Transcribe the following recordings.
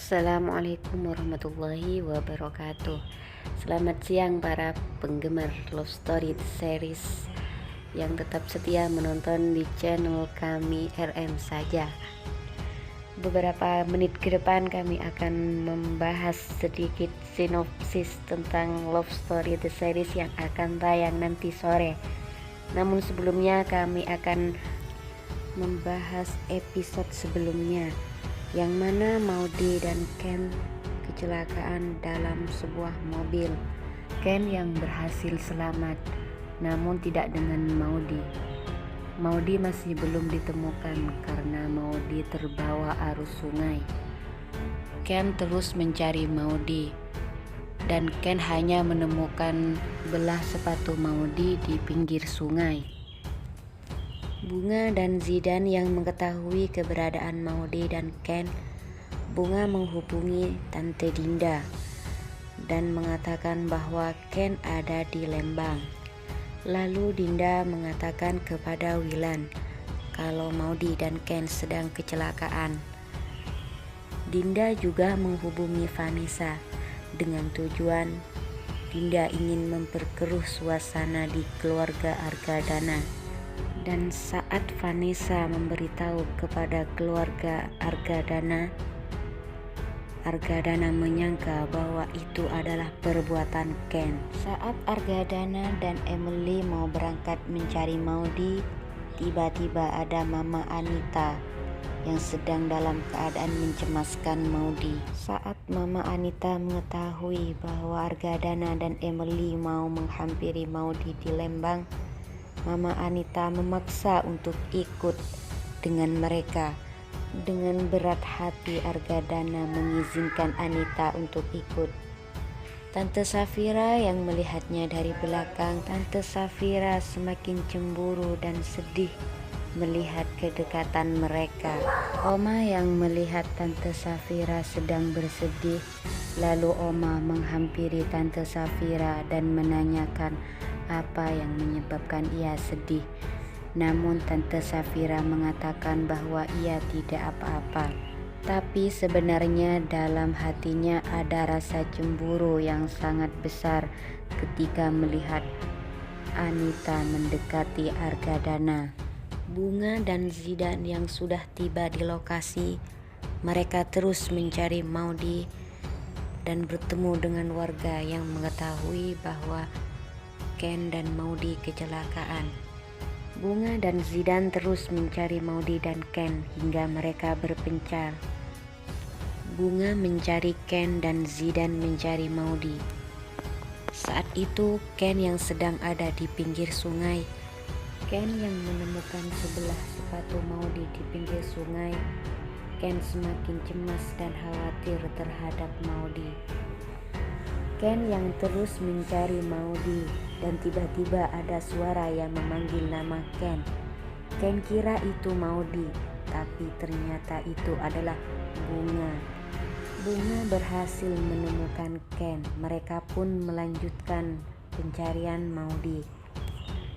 Assalamualaikum warahmatullahi wabarakatuh. Selamat siang para penggemar Love Story series yang tetap setia menonton di channel kami RM saja. Beberapa menit ke depan kami akan membahas sedikit sinopsis tentang Love Story the series yang akan tayang nanti sore. Namun sebelumnya kami akan membahas episode sebelumnya, yang mana Maudy dan Ken kecelakaan dalam sebuah mobil. Ken yang berhasil selamat, namun tidak dengan Maudy. Maudy masih belum ditemukan karena Maudy terbawa arus sungai. Ken terus mencari Maudy, dan Ken hanya menemukan belah sepatu Maudy di pinggir sungai. Bunga dan Zidan yang mengetahui keberadaan Maudy dan Ken, Bunga menghubungi Tante Dinda dan mengatakan bahwa Ken ada di Lembang. Lalu Dinda mengatakan kepada Wilan kalau Maudy dan Ken sedang kecelakaan. Dinda juga menghubungi Vanessa dengan tujuan Dinda ingin memperkeruh suasana di keluarga Argadana. Dan saat Vanessa memberitahu kepada keluarga Argadana, Argadana menyangka bahwa itu adalah perbuatan Ken. Saat Argadana dan Emily mau berangkat mencari Maudy, tiba-tiba ada Mama Anita yang sedang dalam keadaan mencemaskan Maudy. Saat Mama Anita mengetahui bahwa Argadana dan Emily mau menghampiri Maudy di Lembang, Mama Anita memaksa untuk ikut dengan mereka. Dengan berat hati Argadana mengizinkan Anita untuk ikut. Tante Safira yang melihatnya dari belakang, Tante Safira semakin cemburu dan sedih melihat kedekatan mereka. Oma yang melihat Tante Safira sedang bersedih, lalu Oma menghampiri Tante Safira dan menanyakan apa yang menyebabkan ia sedih. Namun Tante Safira mengatakan bahwa ia tidak apa-apa. Tapi sebenarnya dalam hatinya ada rasa cemburu yang sangat besar ketika melihat Anita mendekati Argadana. Bunga dan Zidan yang sudah tiba di lokasi, mereka terus mencari Maudy dan bertemu dengan warga yang mengetahui bahwa Ken dan Maudy kecelakaan. Bunga dan Zidan terus mencari Maudy dan Ken hingga mereka berpencar. Bunga mencari Ken dan Zidan mencari Maudy. Saat itu Ken yang sedang ada di pinggir sungai. Ken yang menemukan sebelah sepatu Maudy di pinggir sungai. Ken semakin cemas dan khawatir terhadap Maudy. Ken yang terus mencari Maudy dan tiba-tiba ada suara yang memanggil nama Ken. Ken kira itu Maudy, tapi ternyata itu adalah Bunga. Bunga berhasil menemukan Ken. Mereka pun melanjutkan pencarian Maudy.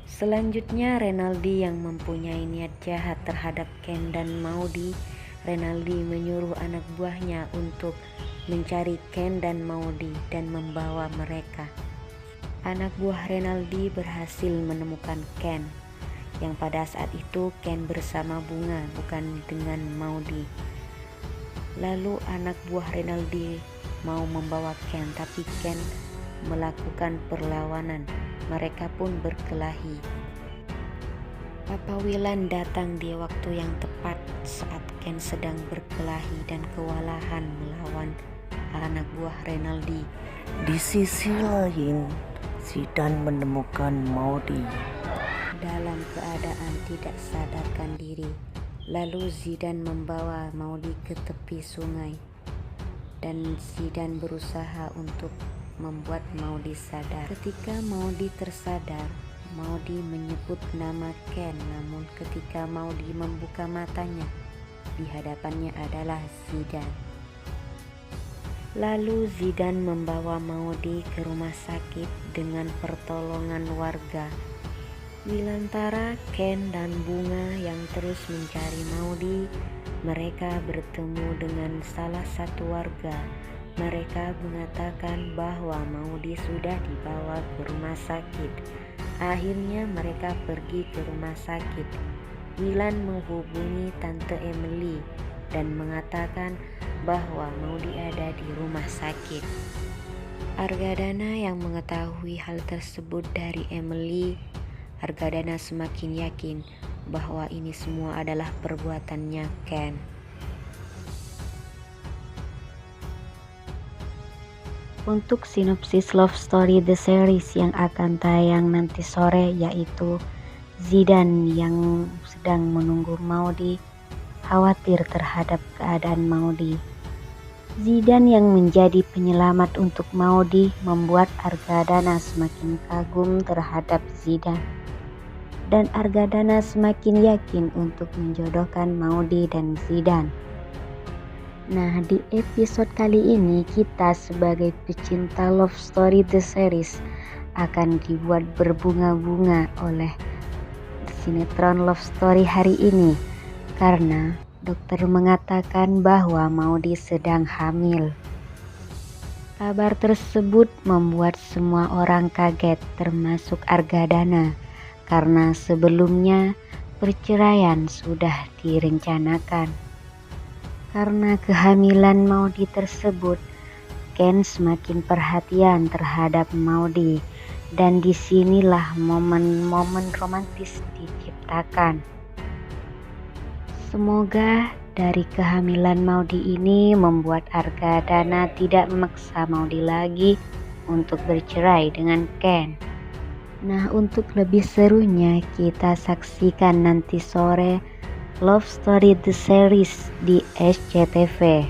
Selanjutnya Renaldi yang mempunyai niat jahat terhadap Ken dan Maudy. Renaldi menyuruh anak buahnya untuk mencari Ken dan Maudy dan membawa mereka. Anak buah Renaldi berhasil menemukan Ken, yang pada saat itu Ken bersama Bunga, bukan dengan Maudy. Lalu anak buah Renaldi mau membawa Ken, tapi Ken melakukan perlawanan. Mereka pun berkelahi. Papa Wilan datang di waktu yang tepat saat Ken sedang berkelahi dan kewalahan melawan anak buah Renaldi. Di sisi lain, Zidan menemukan Maudy dalam keadaan tidak sadarkan diri. Lalu Zidan membawa Maudy ke tepi sungai dan Zidan berusaha untuk membuat Maudy sadar. Ketika Maudy tersadar, Maudy menyebut nama Ken, namun ketika Maudy membuka matanya, di hadapannya adalah Zidan. Lalu Zidan membawa Maudy ke rumah sakit dengan pertolongan warga. Wilantara Ken dan Bunga yang terus mencari Maudy mereka bertemu dengan salah satu warga. Mereka mengatakan bahwa Maudy sudah dibawa ke rumah sakit. Akhirnya mereka pergi ke rumah sakit. Willan menghubungi Tante Emily dan mengatakan bahwa Maudy ada di rumah sakit. Argadana yang mengetahui hal tersebut dari Emily, Argadana semakin yakin bahwa ini semua adalah perbuatannya Ken. Untuk sinopsis Love Story The Series yang akan tayang nanti sore, yaitu Zidane yang sedang menunggu Maudy khawatir terhadap keadaan Maudy. Zidane yang menjadi penyelamat untuk Maudy membuat Argadana semakin kagum terhadap Zidane. Dan Argadana semakin yakin untuk menjodohkan Maudy dan Zidane. Nah, di episode kali ini kita sebagai pecinta Love Story The Series akan dibuat berbunga-bunga oleh sinetron Love Story hari ini, karena dokter mengatakan bahwa Maudy sedang hamil. Kabar tersebut membuat semua orang kaget, termasuk Argadana, karena sebelumnya perceraian sudah direncanakan. Karena kehamilan Maudy tersebut, Ken semakin perhatian terhadap Maudy, dan disinilah momen-momen romantis diciptakan. Semoga dari kehamilan Maudy ini membuat Argadana tidak memaksa Maudy lagi untuk bercerai dengan Ken. Nah, untuk lebih serunya kita saksikan nanti sore Love Story The Series di SCTV.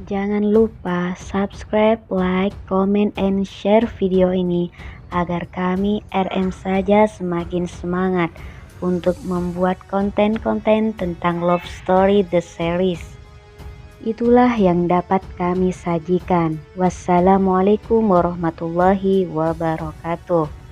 Jangan lupa subscribe, like, comment, and share video ini agar kami RM saja semakin semangat untuk membuat konten-konten tentang Love Story The Series. Itulah yang dapat kami sajikan. Wassalamualaikum warahmatullahi wabarakatuh.